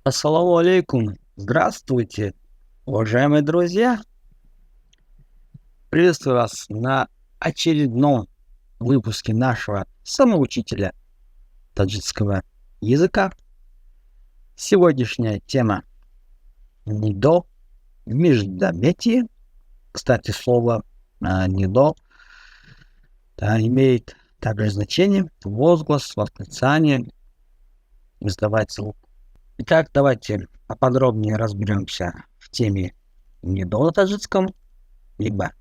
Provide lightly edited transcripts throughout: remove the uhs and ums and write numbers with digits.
Ассаламу алейкум. Здравствуйте, уважаемые друзья. Приветствую вас на очередном выпуске нашего самоучителя таджикского языка. Сегодняшняя тема «Нидо» в междометии. Кстати, слово «нидо» имеет также значение возглас, восклицание, издавать звук. Итак, давайте поподробнее разберемся в теме «нидо» на таджикском, либо,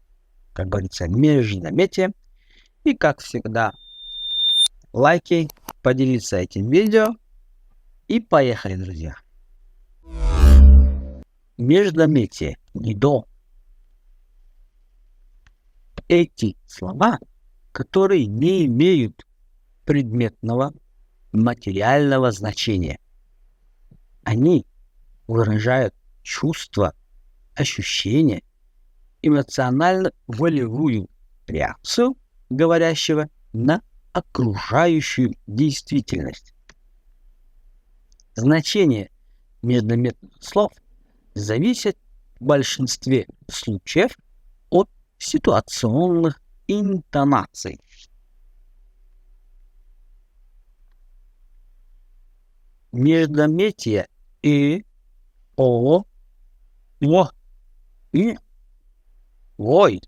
как говорится, междометие. И, как всегда, лайки, поделиться этим видео. И поехали, друзья. Междометие, нидо. Эти слова, которые не имеют предметного материального значения. Они выражают чувства, ощущения, эмоционально-волевую реакцию говорящего на окружающую действительность. Значение междометных слов зависит в большинстве случаев от ситуационных интонаций. Междометие о, и, ой,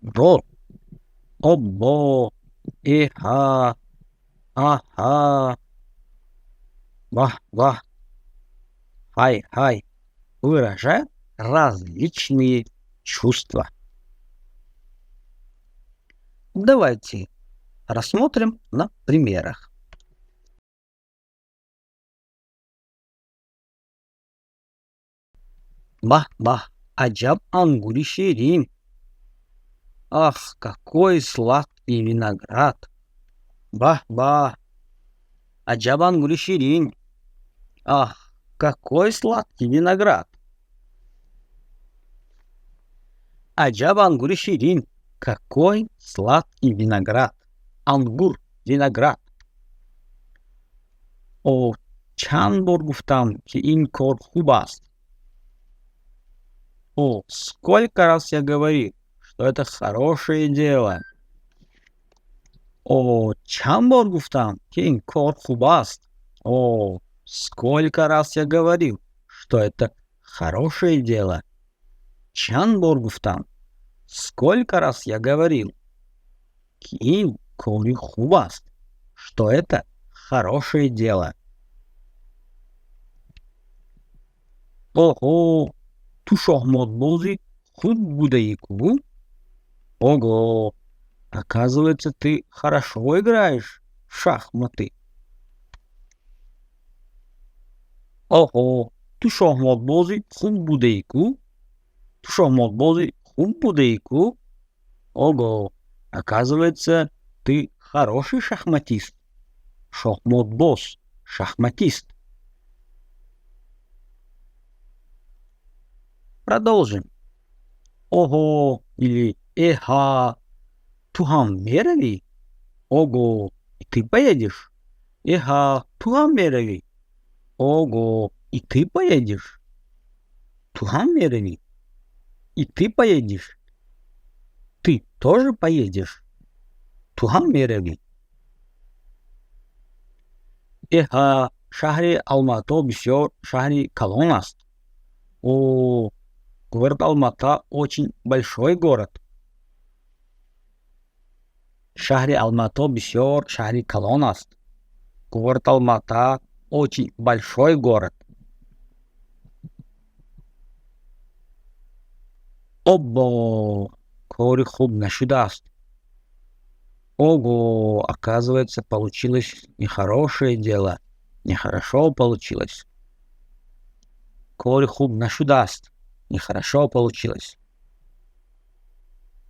ро, обо, ха, аха, вах, хай выражают различные чувства. Давайте рассмотрим на примерах. Бах, аджаб ангури ширин. Ах, какой сладкий виноград. Бах, аджаб ангури ширин. Ах, какой сладкий виноград. Аджаб ангури ширин. Какой сладкий виноград. Ангур, виноград. О, чанд бор гуфтам ки ин кор хуб аст. О, сколько раз я говорил, что это хорошее дело. О, чанд бор гуфтам ки ин кор хуб аст. О, сколько раз я говорил, что это хорошее дело. Чанд бор гуфтам. Сколько раз я говорил, ки кори хуб аст, что это хорошее дело. Ого, ту шахматбози хуб буде ку. Ого, оказывается, ты хорошо играешь в шахматы. Ого, ту шахматбози хуб буде ку. Ту шахматбози хуб буде ку. Ого, оказывается, ты хороший шахматист. Шахматбоз, шахматист. Продолжим. Ого или эха, тухам мерили? Ого, и ты поедешь? Эха, тухам мерили? Ого, и ты поедешь? Тухам мерили? И ты поедешь? Ты тоже поедешь? Тухам мерили? Эха, шахри Алмато бисёр шахри калон аст. О, город Алмата очень большой город. Шахри Алмато бисёр шахри калон аст. Город Алмата очень большой город. Обо, кори хуб нашудаст. Ого, оказывается, получилось нехорошее дело. Нехорошо получилось. Кори хуб нашудаст. Нехорошо получилось.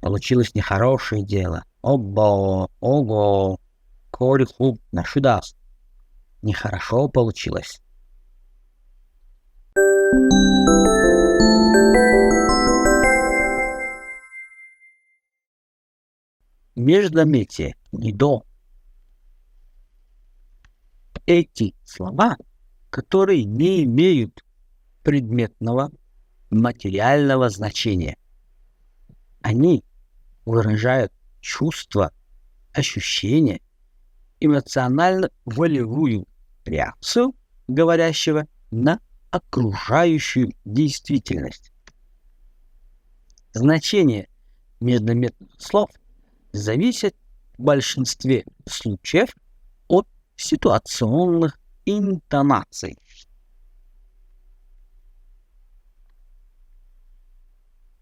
Получилось нехорошее дело. Обо, ого, кори хуб нашудаст. Нехорошо получилось. Междометие, нидо. Эти слова, которые не имеют предметного материального значения. Они выражают чувства, ощущения, эмоционально-волевую реакцию говорящего на окружающую действительность. Значение междометных слов зависит в большинстве случаев от ситуационных интонаций.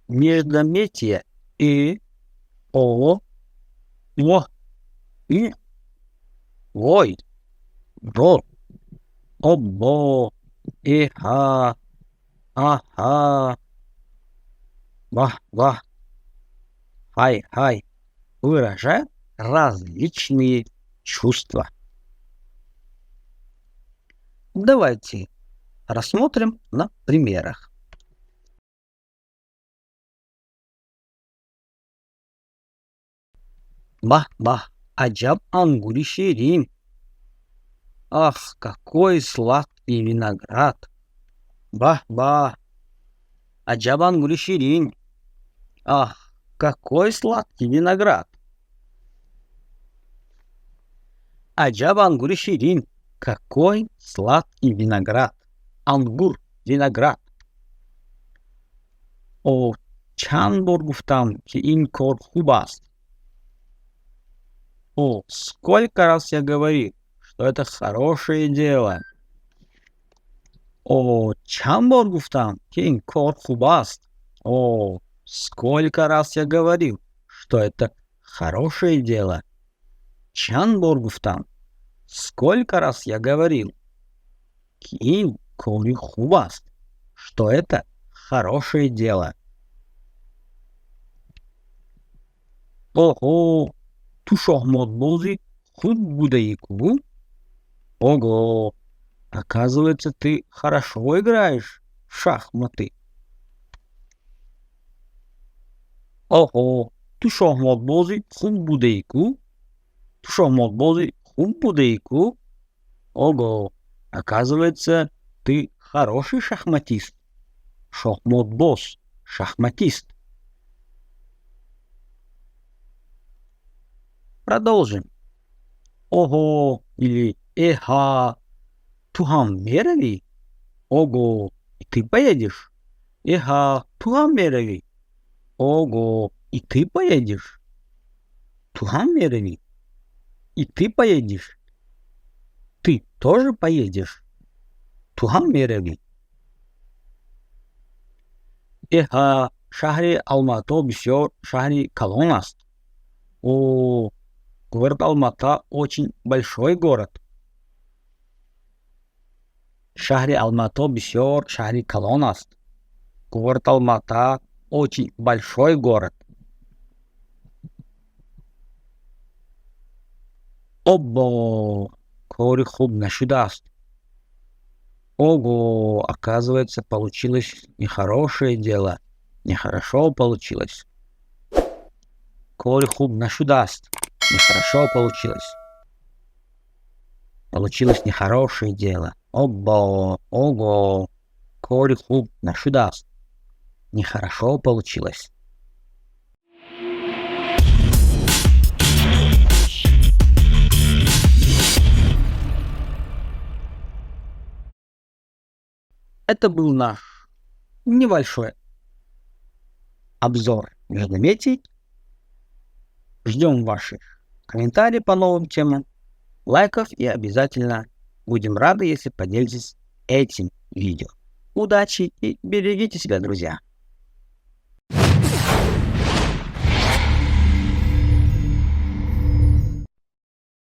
Междометие и, о, о, и, ой, ро, обо, ха, аха, ва, хай выражают различные чувства. Давайте рассмотрим на примерах. Бах, аджаб ангури ширин. Ах, какой сладкий виноград. Бах, аджаб ангури ширин. Ах, какой сладкий виноград. Аджаб ангури ширин. Какой сладкий виноград. Ангур — виноград. О, чанд бор гуфтам ки ин кор хуб аст. О, сколько раз я говорил, что это хорошее дело. О, чанд бор гуфтам ки ин кор хуб аст. О, сколько раз я говорил, что это хорошее дело. Чанд бор гуфтам. Сколько раз я говорил, ки кори хуб аст, что это хорошее дело. Ого, ту шахматбози хуб будейку. Ого, оказывается, ты хорошо играешь в шахматы. Ого, ту шахматбози хуб будейку. Ту шахматбози хуб будейку. Ого, оказывается, ты хороший шахматист. Шахматбоз, шахматист. Продолжим. Ого или эха, тухам мерили? Ого, и ты поедешь? Эха, тухам мерили? Ого, и ты поедешь? Тухам мерили? И ты поедешь? Ты тоже поедешь? Тухам мерили? Эха, шахри Алмато бисёр шахри калон аст. О, город Алмата очень большой город. Шахри Алмато бисёр шахри калон аст. Город Алмата очень большой город. Обо, кори хуб нашудаст. Ого, оказывается, получилось нехорошее дело. Нехорошо получилось. Кори хуб нашудаст. Нехорошо получилось. Получилось нехорошее дело. Обо, ого, кори хуб нашудаст. Нехорошо получилось. Это был наш небольшой обзор междометий. Ждем ваших комментариев по новым темам, лайков и обязательно будем рады, если поделитесь этим видео. Удачи и берегите себя, друзья!